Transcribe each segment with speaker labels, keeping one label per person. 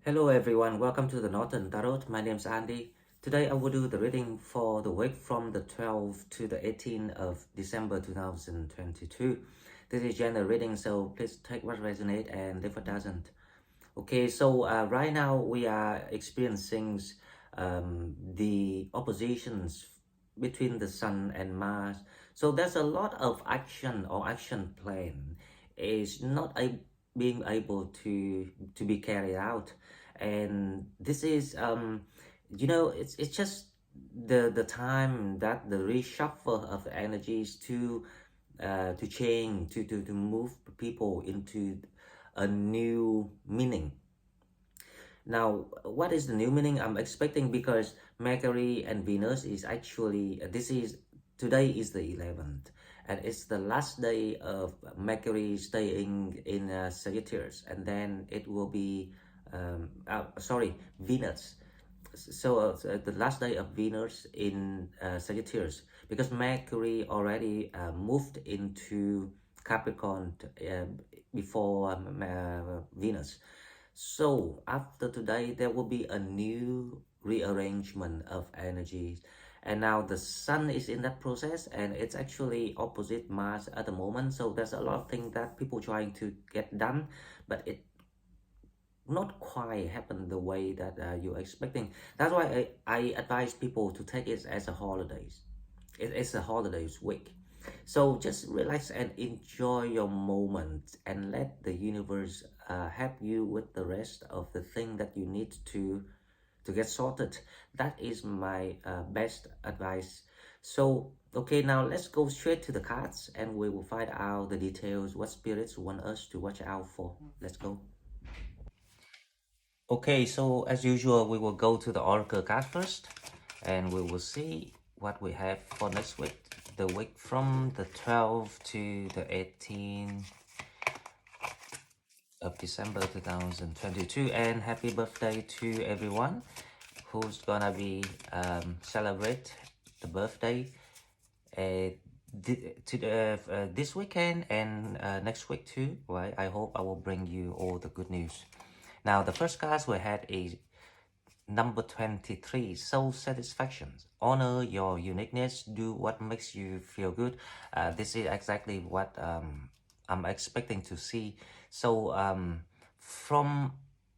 Speaker 1: Hello everyone, welcome to the Northern Tarot. My name is Andy. Today I will do the reading for the week from the 12th to the 18th of December 2022. This is general reading, so please take what resonates and leave what doesn't. Okay, so right now we are experiencing the oppositions between the Sun and Mars. So there's a lot of action or action plan is not being able to be carried out, and this is it's just the time that the reshuffle of the energies to change to move people into a new meaning. Now, what is the new meaning I'm expecting? Because Mercury and Venus is actually, today is the 11th, and it's the last day of Mercury staying in Sagittarius, and then it will be, Venus. So the last day of Venus in Sagittarius, because Mercury already moved into Capricorn before Venus. So after today, there will be a new rearrangement of energies. And now the sun is in that process, and it's actually opposite Mars at the moment. So there's a lot of things that people trying to get done, but it not quite happen the way that you're expecting. That's why I advise people to take it as a holidays. It's a holidays week. So just relax and enjoy your moment and let the universe help you with the rest of the thing that you need to get sorted. That is my best advice. So, okay, now let's go straight to the cards and we will find out the details, what spirits want us to watch out for. Let's go. Okay, so as usual, we will go to the Oracle card first and we will see what we have for next week. The week from the 12th to the 18th of December 2022. And happy birthday to everyone who's gonna be celebrate the birthday this weekend and next week too, right? I hope I will bring you all the good news. Now, the first cards we had is number 23, soul satisfaction. Honor your uniqueness, do what makes you feel good. This is exactly what I'm expecting to see. So from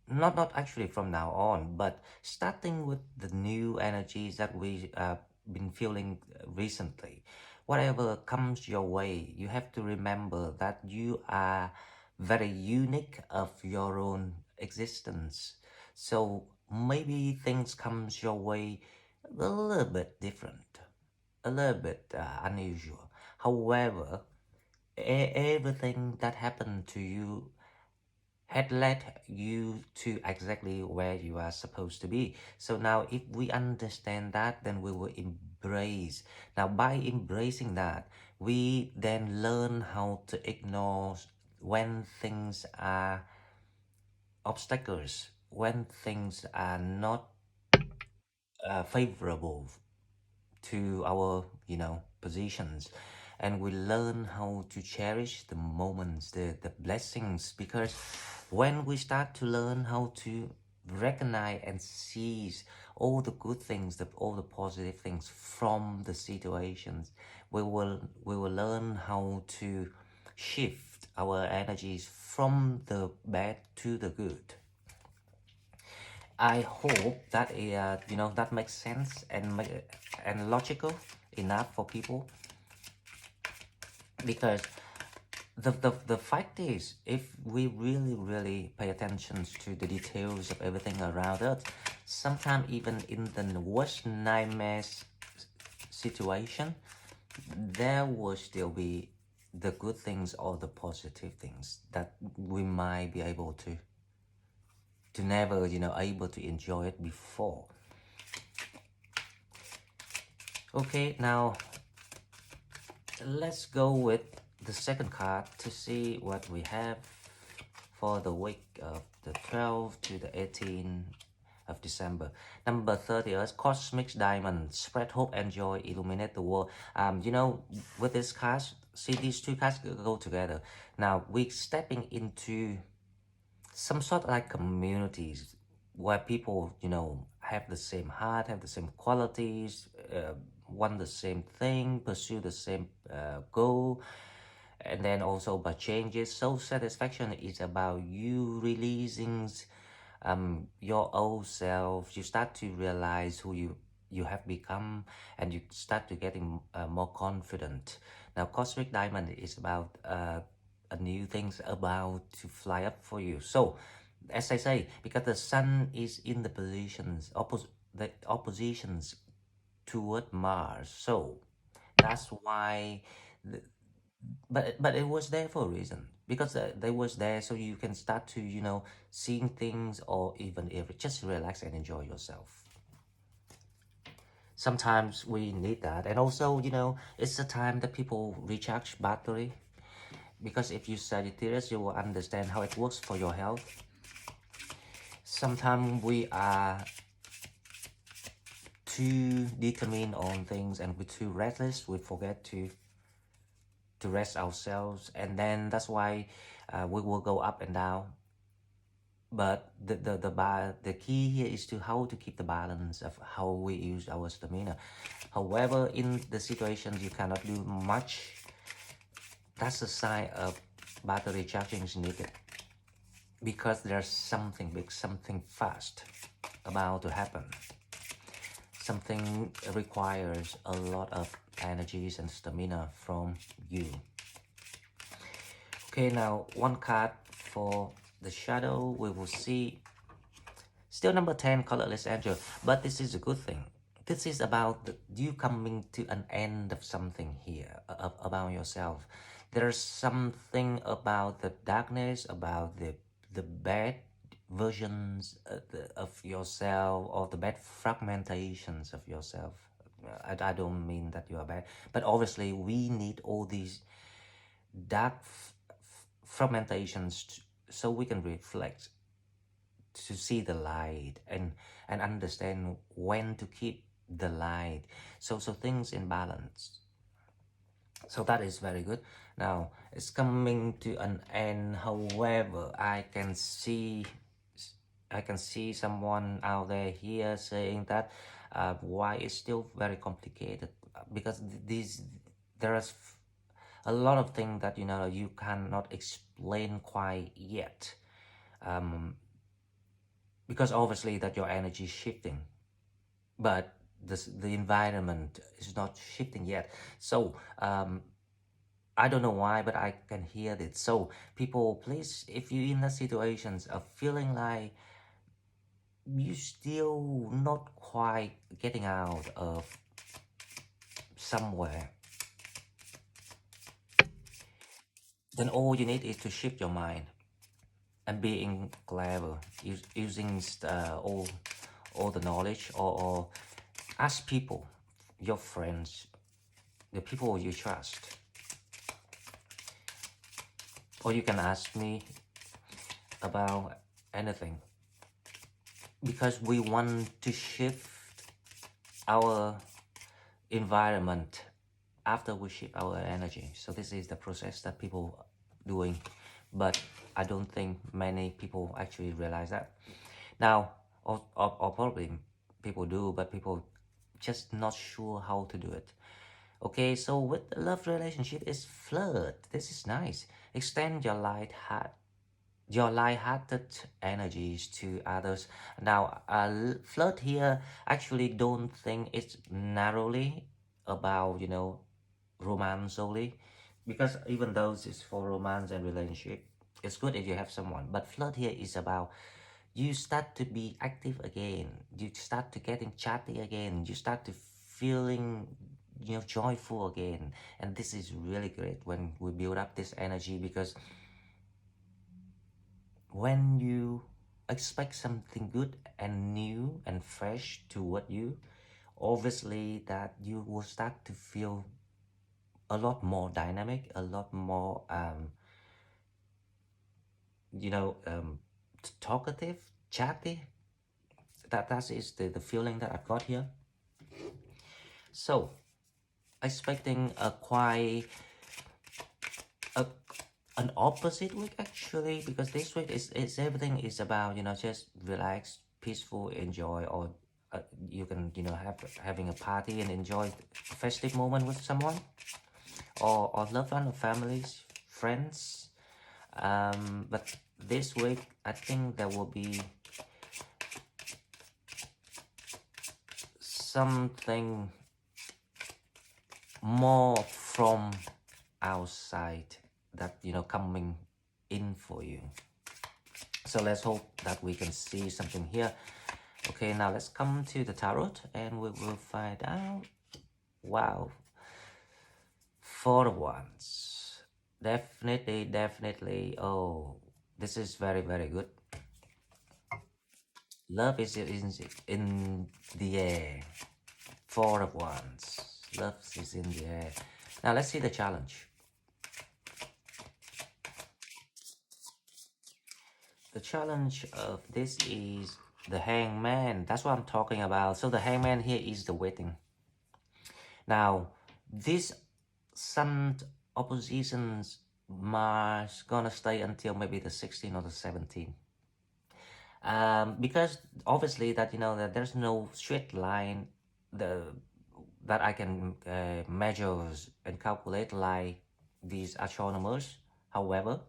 Speaker 1: not actually from now on, but starting with the new energies that we been feeling recently, whatever comes your way, you have to remember that you are very unique of your own existence. So maybe things comes your way a little bit different, a little bit unusual. However, everything that happened to you had led you to exactly where you are supposed to be. So now if we understand that, then we will embrace. Now by embracing that, we then learn how to ignore when things are obstacles, when things are not favorable to our positions, and we learn how to cherish the moments, the blessings, because when we start to learn how to recognize and seize all the good things, all the positive things from the situations, we will learn how to shift our energies from the bad to the good. I hope that that makes sense and logical enough for people, because the fact is, if we really pay attention to the details of everything around us, sometimes even in the worst nightmares situation, there will still be the good things or the positive things that we might be able to never able to enjoy it before. Okay, now let's go with the second card to see what we have for the week of the 12th to the 18th of December. Number 30 is Cosmic Diamond. Spread hope and joy, illuminate the world. With this card, see these two cards go together. Now we're stepping into some sort of like communities, where people, you know, have the same heart, have the same qualities, want the same thing, pursue the same goal, and then also about changes. Soul satisfaction is about you releasing your old self. You start to realize who you have become, and you start to getting more confident. Now cosmic diamond is about a new things about to fly up for you. So as I say, because the sun is in the positions the oppositions toward Mars, so that's why the, but it was there for a reason, because they was there so you can start to, you know, seeing things, or even if just relax and enjoy yourself. Sometimes we need that. And also, you know, it's the time that people recharge battery, because if you Sagittarius, you will understand how it works for your health. Sometimes we are too determined on things, and we're too restless, we forget to rest ourselves, and then that's why we will go up and down. But the key here is to how to keep the balance of how we use our stamina. However, in the situations you cannot do much, that's a sign of battery charging is needed, because there's something big, something fast about to happen. Something requires a lot of energies and stamina from you. Okay, now one card for the shadow. We will see still number 10, colorless angel, but this is a good thing. This is about you coming to an end of something here, about yourself. There's something about the darkness, about the bad versions of yourself, or the bad fragmentations of yourself. I don't mean that you are bad, but obviously we need all these dark fragmentations so we can reflect, to see the light, and understand when to keep the light, so things in balance. So that is very good. Now it's coming to an end. However, I can see someone out there here saying that why it's still very complicated, because there's a lot of things that, you know, you cannot explain quite yet, because obviously that your energy is shifting, but the environment is not shifting yet. So I don't know why, but I can hear it. So people, please, if you're in the situations of feeling like you still not quite getting out of somewhere, then all you need is to shift your mind and being clever, using all the knowledge, or ask people, your friends, the people you trust, or you can ask me about anything, because we want to shift our environment after we shift our energy. So this is the process that people doing, but I don't think many people actually realize that. Now, or probably people do, but people just not sure how to do it. Okay, so with the love relationship is flirt. This is nice. Extend your light-hearted energies to others. Now, flirt here, actually don't think it's narrowly about, you know, romance only, because even though it's for romance and relationship, it's good if you have someone. But flirt here is about you start to be active again, you start to getting chatty again, you start to feeling, you know, joyful again. And this is really great when we build up this energy, because when you expect something good and new and fresh toward you, obviously that you will start to feel a lot more dynamic, a lot more you know, talkative, chatty. That is the feeling that I've got here. So expecting a quite a an opposite week, actually, because this week is everything is about, you know, just relax, peaceful, enjoy, or you can, you know, having a party and enjoy a festive moment with someone, or loved one, or families, friends. But this week, I think there will be something more from outside that, you know, coming in for you. So let's hope that we can see something here. Okay, now let's come to the tarot and we will find out. Wow, 4 of Wands. Definitely. Oh, this is very, very good. Love is in the air. 4 of Wands. Love is in the air. Now let's see the challenge. The challenge of this is the Hangman. That's what I'm talking about. So the Hangman here is the waiting. Now, this Sun oppositions Mars gonna stay until maybe the 16th or the 17th. Because obviously that, you know, that there's no straight line that I can measure and calculate like these astronomers. However,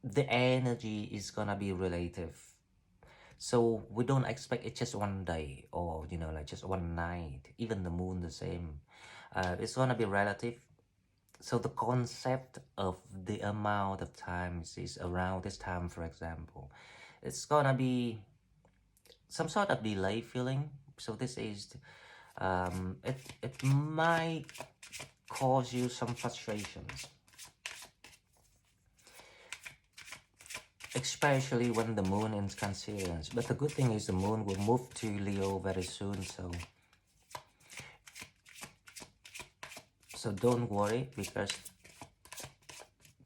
Speaker 1: the energy is gonna be relative. So we don't expect it just one day or, you know, like just one night. Even the moon the same. It's gonna be relative. So the concept of the amount of times is around this time, for example. It's gonna be some sort of delay feeling. So this is, it might cause you some frustrations. Especially when the moon is Cancerians. But the good thing is the moon will move to Leo very soon, so don't worry, because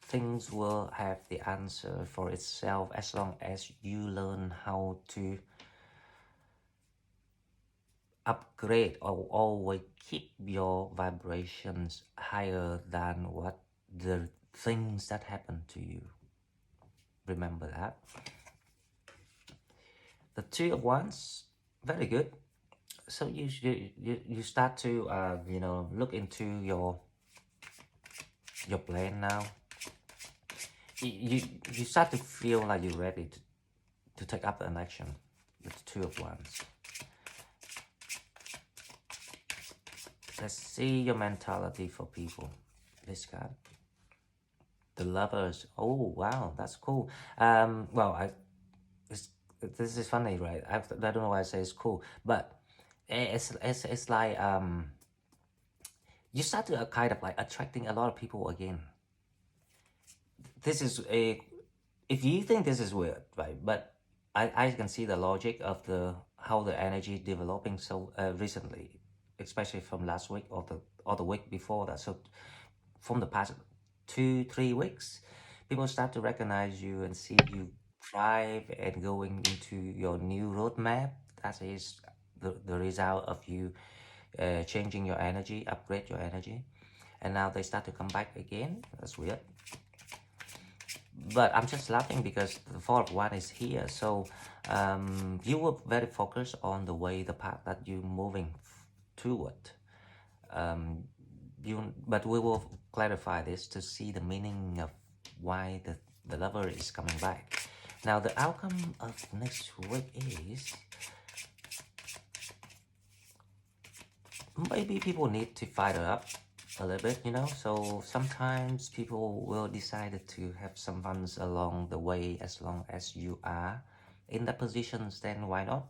Speaker 1: things will have the answer for itself as long as you learn how to upgrade or always keep your vibrations higher than what the things that happen to you. Remember that. The 2 of Wands, very good. So you start to you know, look into your plan now. You start to feel like you're ready to take up an action with the 2 of Wands. Let's see your mentality for people. This card, the Lovers. Oh wow, that's cool. Well, this is funny, right? I don't know why I say it's cool, but it's like you start to kind of like attracting a lot of people again. This is if you think this is weird, right? But I can see the logic of how the energy is developing so recently, especially from last week or the week before that. So from the past 2-3 weeks, people start to recognize you and see you thrive and going into your new roadmap. That is the result of you changing your energy, upgrade your energy, and now they start to come back again. That's weird. But I'm just laughing because the 4 of Wands is here. So you were very focused on the path that you're moving toward. But we will clarify this to see the meaning of why the Lover is coming back. Now the outcome of next week is maybe people need to fire up a little bit, you know. So sometimes people will decide to have some fun along the way. As long as you are in that positions, then why not?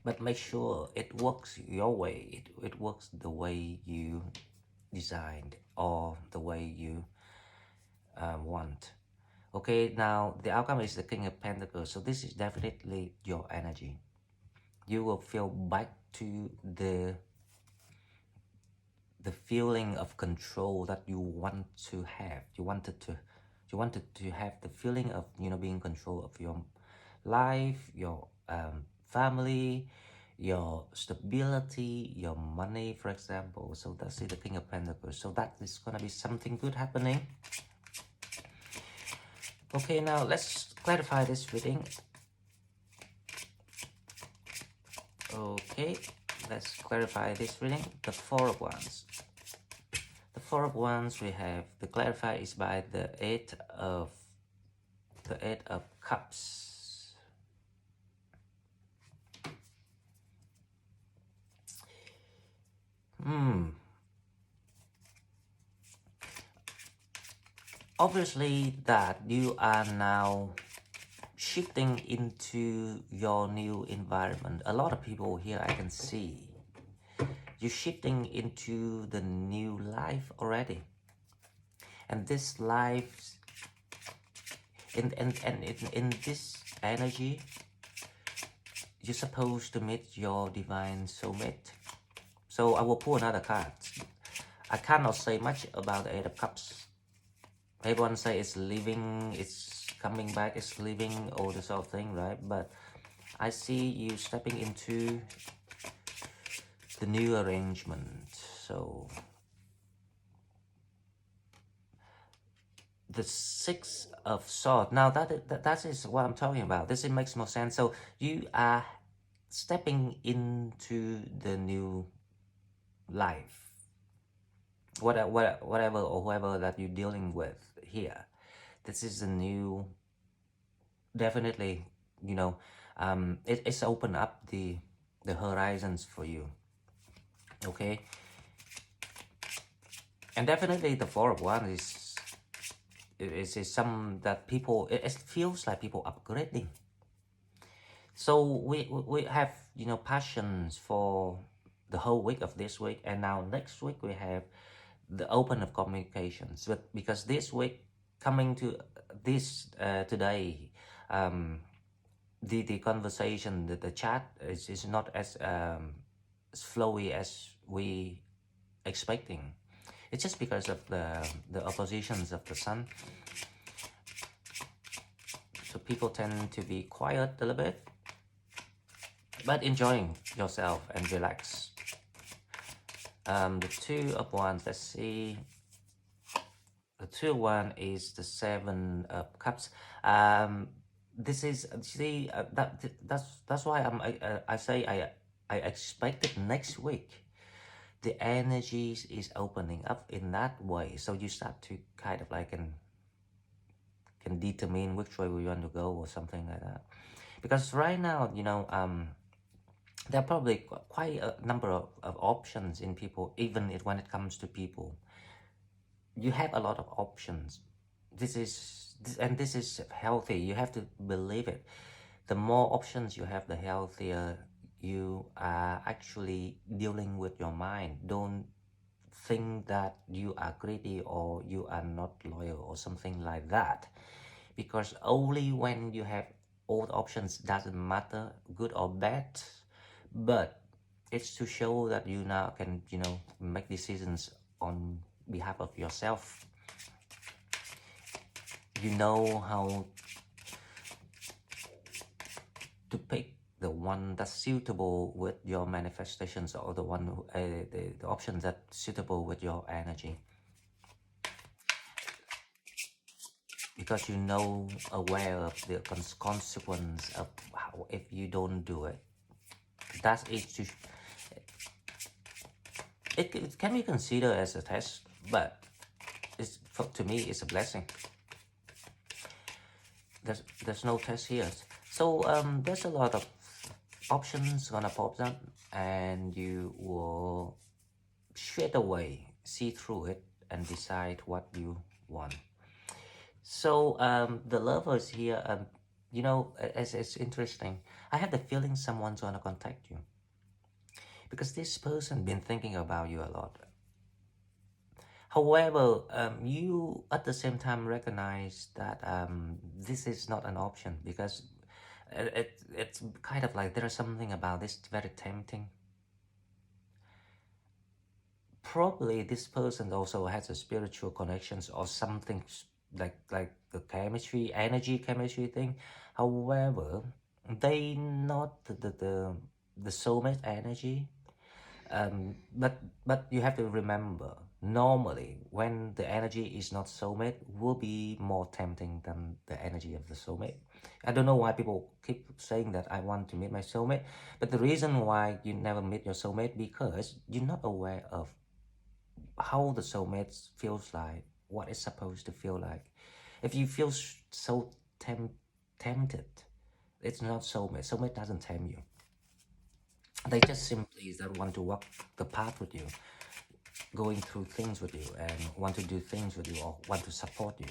Speaker 1: But make sure it works your way. It works the way you designed or the way you want. Okay, now the outcome is the King of Pentacles. So this is definitely your energy. You will feel back to the feeling of control that you want to have. You wanted to have the feeling of, you know, being in control of your life, your family, your stability, your money, for example. So that's the King of Pentacles. So that is gonna be something good happening. Okay, now let's clarify this reading. Okay, let's clarify this reading. The Four of Wands. The Four of Wands we have, the clarify is by the Eight of Cups. Obviously that you are now shifting into your new environment. A lot of people here I can see. You're shifting into the new life already. And this life, in this energy, you're supposed to meet your divine soulmate. So I will pull another card. I cannot say much about the Eight of Cups. Everyone say it's leaving, it's coming back, it's leaving, all this sort of thing, right? But I see you stepping into the new arrangement. So the Six of Swords. Now that is what I'm talking about. This it makes more sense. So you are stepping into the new life. Whatever or whoever that you're dealing with here. This is a new, definitely, you know, it's opened up the horizons for you. Okay. And definitely the Four of Wands is some that people, it feels like people upgrading. So we have, you know, passions for the whole week of this week, and now next week we have the open of communications. But because this week coming to this today, the conversation, the chat is not as flowy as we expecting. It's just because of the oppositions of the sun. So people tend to be quiet a little bit, but enjoying yourself and relax. The Two of Wands, let's see. The Two of Wands is the Seven of Cups. This is, see, that's why I say I expected next week the energies is opening up in that way. So you start to kind of like can determine which way we want to go or something like that. Because right now, you know, there are probably quite a number of options in people, even when it comes to people. You have a lot of options. This is healthy. You have to believe it. The more options you have, the healthier you are actually dealing with your mind. Don't think that you are greedy or you are not loyal or something like that. Because only when you have all the options, doesn't matter good or bad, but it's to show that you now can, you know, make decisions on behalf of yourself. You know how to pick the one that's suitable with your manifestations, or the one the options that's suitable with your energy, because you know, aware of the consequence of how if you don't do it. That is to it can be considered as a test, but it's to me it's a blessing. There's no test here. So there's a lot of options gonna pop up, and you will straight away see through it and decide what you want. So the lovers here, you know, it's interesting. I have the feeling someone's gonna contact you, because this person been thinking about you a lot. However, you at the same time recognize that this is not an option, because it's kind of like there's something about this very tempting. Probably this person also has a spiritual connections or something like the chemistry, energy chemistry thing. However, they not the soulmate energy. But you have to remember, normally when the energy is not soulmate will be more tempting than the energy of the soulmate. I don't know why people keep saying that I want to meet my soulmate, but the reason why you never meet your soulmate because you're not aware of how the soulmate feels like, what it's supposed to feel like. If you feel so tempted, it's not soulmate. Soulmate doesn't tempt you. They just simply that want to walk the path with you, going through things with you, and want to do things with you, or want to support you.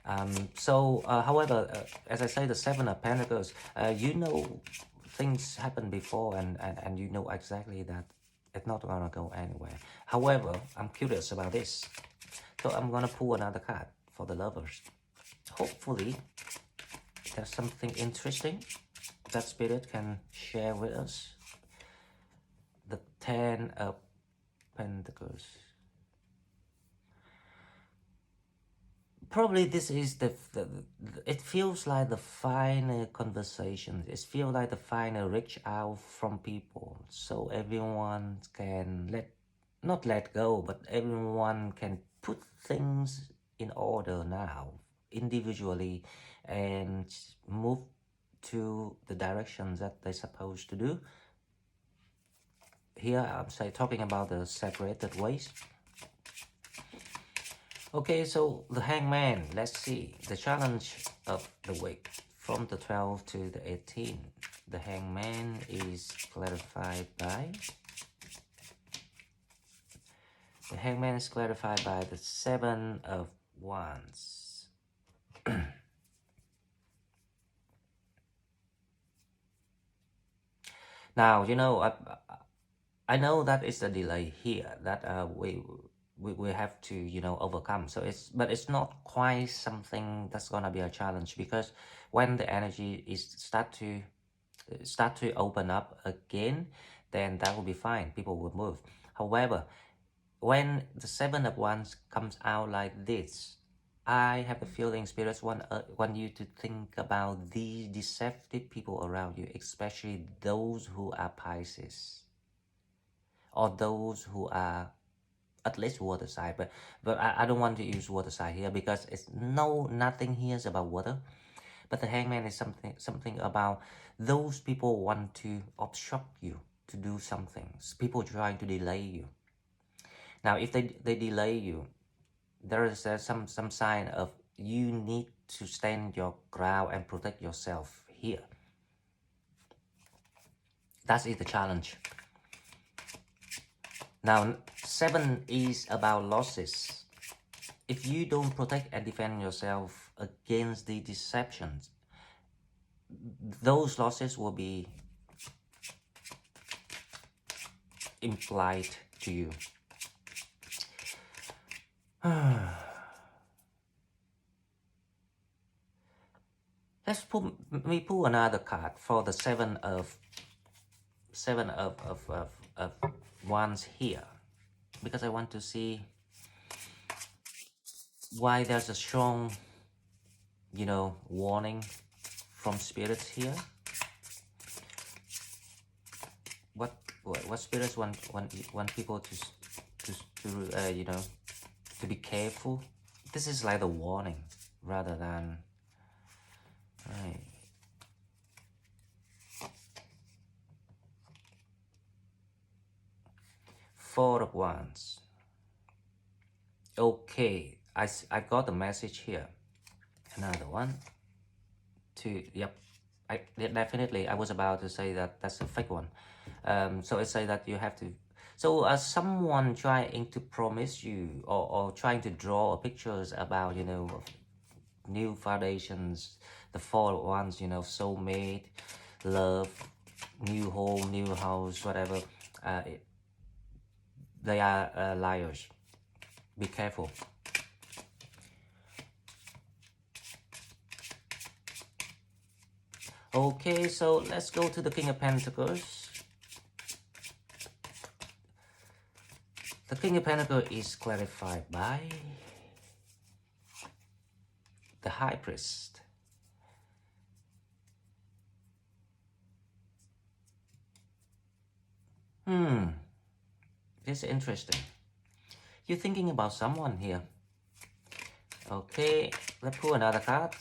Speaker 1: However, as I say, the Seven of Pentacles, you know things happened before, and you know exactly that it's not gonna go anywhere. However, I'm curious about this, so I'm gonna pull another card for the lovers. Hopefully, there's something interesting that Spirit can share with us. The Ten of Pentacles. Probably this is it feels like the final conversation. It feels like the final reach out from people, so everyone can not let go, but everyone can put things in order now, individually, and move to the directions that they're supposed to do. Here I'm talking about the separated ways. Okay, so the Hangman, let's see. The challenge of the week from the 12th to the 18th. The Hangman is clarified by... The Hangman is clarified by the Seven of Wands. Now, you know, I know that it's a delay here that we have to, you know, overcome. So but it's not quite something that's gonna be a challenge, because when the energy is start to open up again, then that will be fine. People will move. However, when the Seven of Wands comes out like this, I have a feeling spirits want you to think about these deceptive people around you, especially those who are Pisces, or those who are at least water side, but I don't want to use water side here because it's nothing here is about water. But the Hangman is something about those people want to obstruct you to do something. People trying to delay you. Now, if they delay you, there is some sign of you need to stand your ground and protect yourself here. That is the challenge. Now, 7 is about losses. If you don't protect and defend yourself against the deceptions, those losses will be implied to you. Let me pull another card for the seven of wands here, because I want to see why there's a strong, you know, warning from spirits here. What spirits want people to you know, to be careful. This is like a warning rather than right. Four of Wands. Okay, I got the message here. Another one. Two. Yep. Definitely I was about to say that that's a fake one. So it say that you have to. So someone trying to promise you or trying to draw pictures about, you know, new foundations, the four ones, you know, soulmate, love, new home, new house, whatever. They are liars. Be careful. Okay, so let's go to the King of Pentacles. The King of Pentacles is clarified by the High Priest. This is interesting. You're thinking about someone here. Okay, let's pull another card.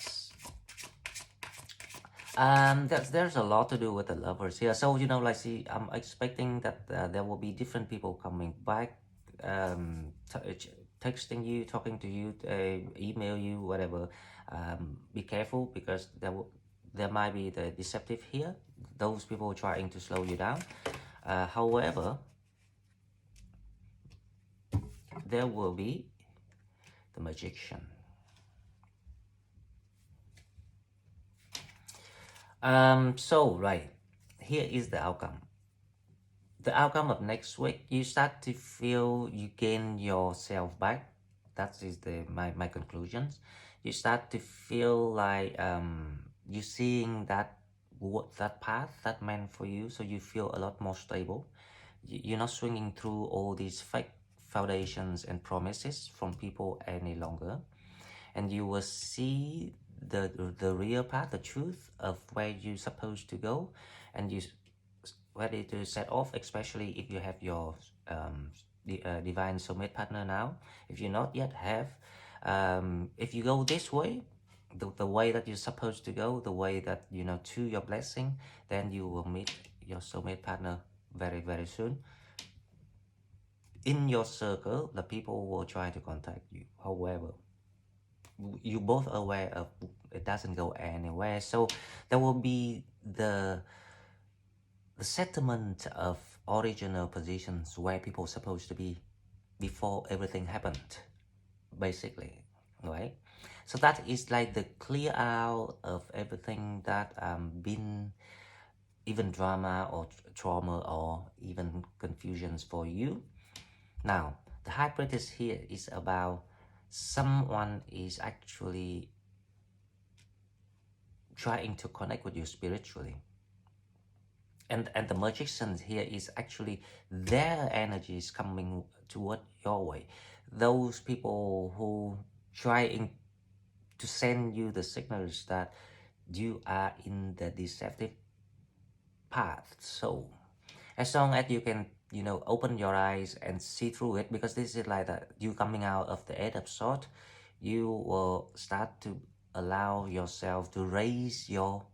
Speaker 1: There's a lot to do with the lovers here. So, you know, like, see, I'm expecting that there will be different people coming back, texting you, talking to you, email you, whatever. Be careful, because there might be the deceptive here. Those people trying to slow you down. However, there will be the magician. So, right, here is the outcome. The outcome of next week, you start to feel you gain yourself back. That is my conclusions. You start to feel like you're seeing that path that meant for you, so you feel a lot more stable. You're not swinging through all these fake foundations and promises from people any longer, and you will see the real path, the truth of where you're supposed to go, and you ready to set off, especially if you have your divine soulmate partner now. If you not yet have, if you go this way, the way that you're supposed to go, the way that, you know, to your blessing, then you will meet your soulmate partner very, very soon. In your circle, the people will try to contact you. However, you both aware of it doesn't go anywhere. So there will be the settlement of original positions where people are supposed to be before everything happened, basically, right? So that is like the clear out of everything that been even drama or trauma or even confusions for you. Now, the high priestess here is about someone is actually trying to connect with you spiritually. And the magician here is actually their energy is coming toward your way. Those people who trying to send you the signals that you are in the deceptive path. So as long as you can, you know, open your eyes and see through it, because this is like that you coming out of the Eight of Swords, you will start to allow yourself to raise your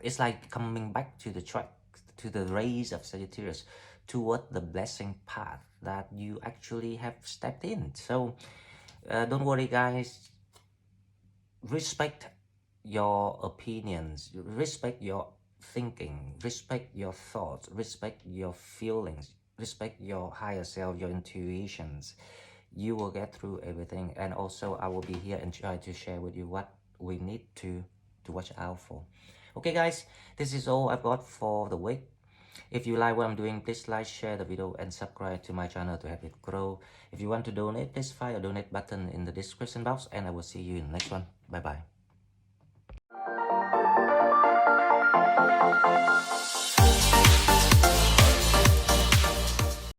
Speaker 1: it's like coming back to the track, to the rays of Sagittarius, toward the blessing path that you actually have stepped in. So don't worry, guys. Respect your opinions, respect your thinking, respect your thoughts, respect your feelings, respect your higher self, your intuitions. You will get through everything, and also I will be here and try to share with you what we need to watch out for. Okay, guys, this is all I've got for the week. If you like what I'm doing, please like, share the video, and subscribe to my channel to help it grow. If you want to donate, please find a donate button in the description box, and I will see you in the next one. Bye bye.